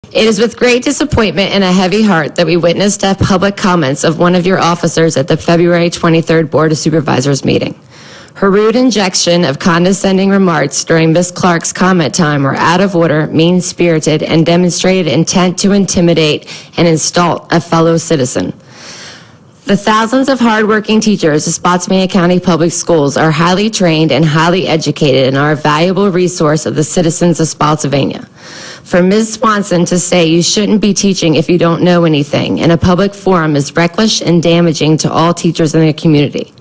It is with great disappointment and a heavy heart that we witnessed the public comments of one of your officers at the February 23rd Board of Supervisors meeting. Her rude injection of condescending remarks during Ms. Clark's comment time were out of order, mean-spirited, and demonstrated intent to intimidate and insult a fellow citizen. The thousands of hardworking teachers of Spotsylvania County Public Schools are highly trained and highly educated and are a valuable resource of the citizens of Spotsylvania. For Ms. Swanson to say you shouldn't be teaching if you don't know anything in a public forum is reckless and damaging to all teachers in the community.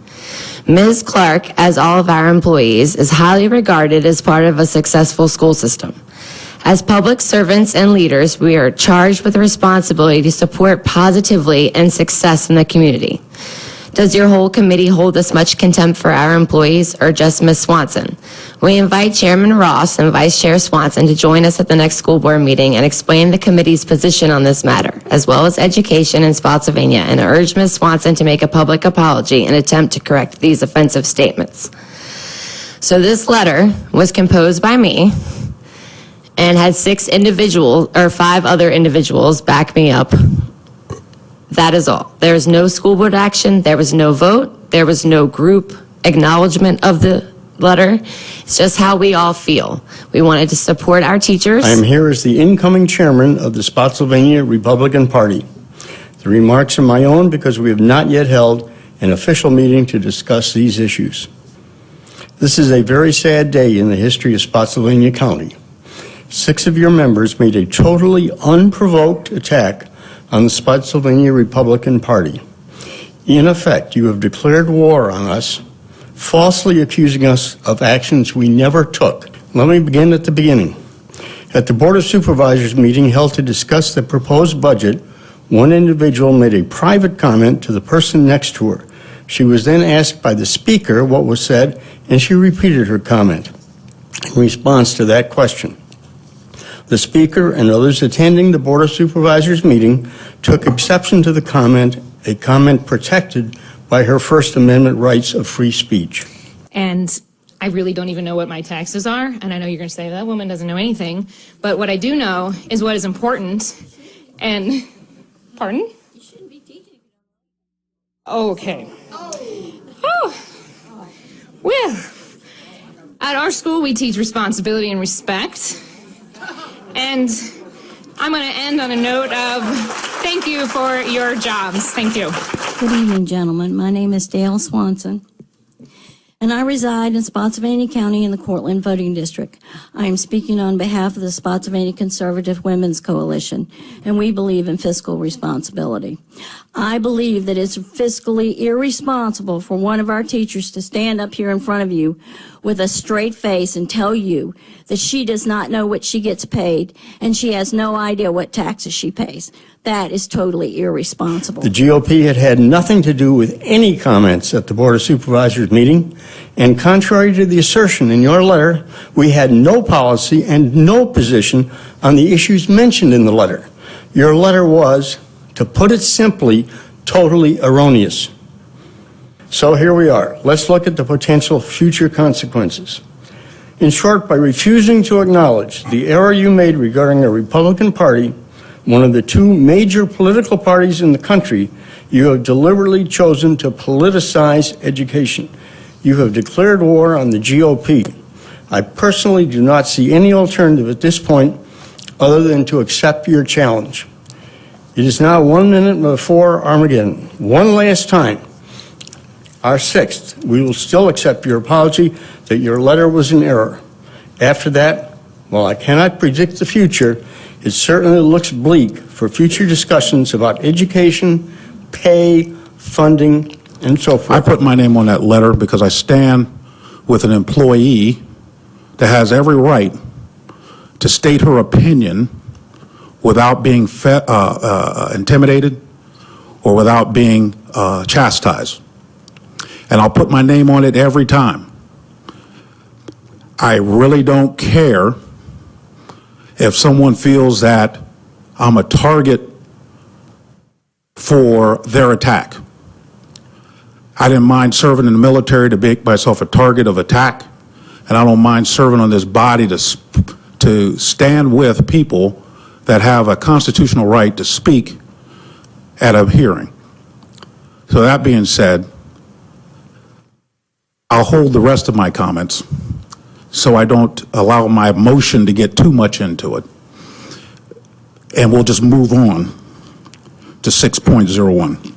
Ms. Clark, as all of our employees, is highly regarded as part of a successful school system. As public servants and leaders, we are charged with the responsibility to support positively and success in the community. Does your whole committee hold this much contempt for our employees or just Ms. Swanson? We invite Chairman Ross and Vice Chair Swanson to join us at the next school board meeting and explain the committee's position on this matter, as well as education in Spotsylvania, and urge Ms. Swanson to make a public apology and attempt to correct these offensive statements. So this letter was composed by me and had 5 other individuals back me up. That is all. There is no school board action. There was no vote. There was no group acknowledgement of the letter. It's just how we all feel. We wanted to support our teachers. I am here as the incoming chairman of the Spotsylvania Republican Party. The remarks are my own because we have not yet held an official meeting to discuss these issues. This is a very sad day in the history of Spotsylvania County. 6 of your members made a totally unprovoked attack on the Spotsylvania Republican Party. In effect, you have declared war on us, falsely accusing us of actions we never took. Let me begin at the beginning. At the Board of Supervisors meeting held to discuss the proposed budget, one individual made a private comment to the person next to her. She was then asked by the speaker what was said, and she repeated her comment in response to that question. The speaker and others attending the Board of Supervisors meeting took exception to the comment, a comment protected by her First Amendment rights of free speech. And I really don't even know what my taxes are, and I know you're going to say that woman doesn't know anything, but what I do know is what is important. And pardon? You shouldn't be teaching. Okay. Oh. Well, at our school we teach responsibility and respect. And I'm going to end on a note of thank you for your jobs. Thank you. Good evening, gentlemen. My name is Dale Swanson, and I reside in Spotsylvania County in the Cortland Voting District. I am speaking on behalf of the Spotsylvania Conservative Women's Coalition, and we believe in fiscal responsibility. I believe that it's fiscally irresponsible for one of our teachers to stand up here in front of you with a straight face and tell you that she does not know what she gets paid and she has no idea what taxes she pays. That is totally irresponsible. The GOP had nothing to do with any comments at the Board of Supervisors meeting, and contrary to the assertion in your letter, we had no policy and no position on the issues mentioned in the letter. Your letter was, to put it simply, totally erroneous. So here we are. Let's look at the potential future consequences. In short, by refusing to acknowledge the error you made regarding the Republican Party, one of the 2 major political parties in the country, you have deliberately chosen to politicize education. You have declared war on the GOP. I personally do not see any alternative at this point other than to accept your challenge. It is now 1 minute before Armageddon. One last time, our 6th, we will still accept your apology that your letter was in error. After that, while I cannot predict the future, it certainly looks bleak for future discussions about education, pay, funding, and so forth. I put my name on that letter because I stand with an employee that has every right to state her opinion without being intimidated or without being chastised. And I'll put my name on it every time. I really don't care if someone feels that I'm a target for their attack. I didn't mind serving in the military to make myself a target of attack, and I don't mind serving on this body to stand with people that have a constitutional right to speak at a hearing. So that being said, I'll hold the rest of my comments so I don't allow my motion to get too much into it. And we'll just move on to 6.01.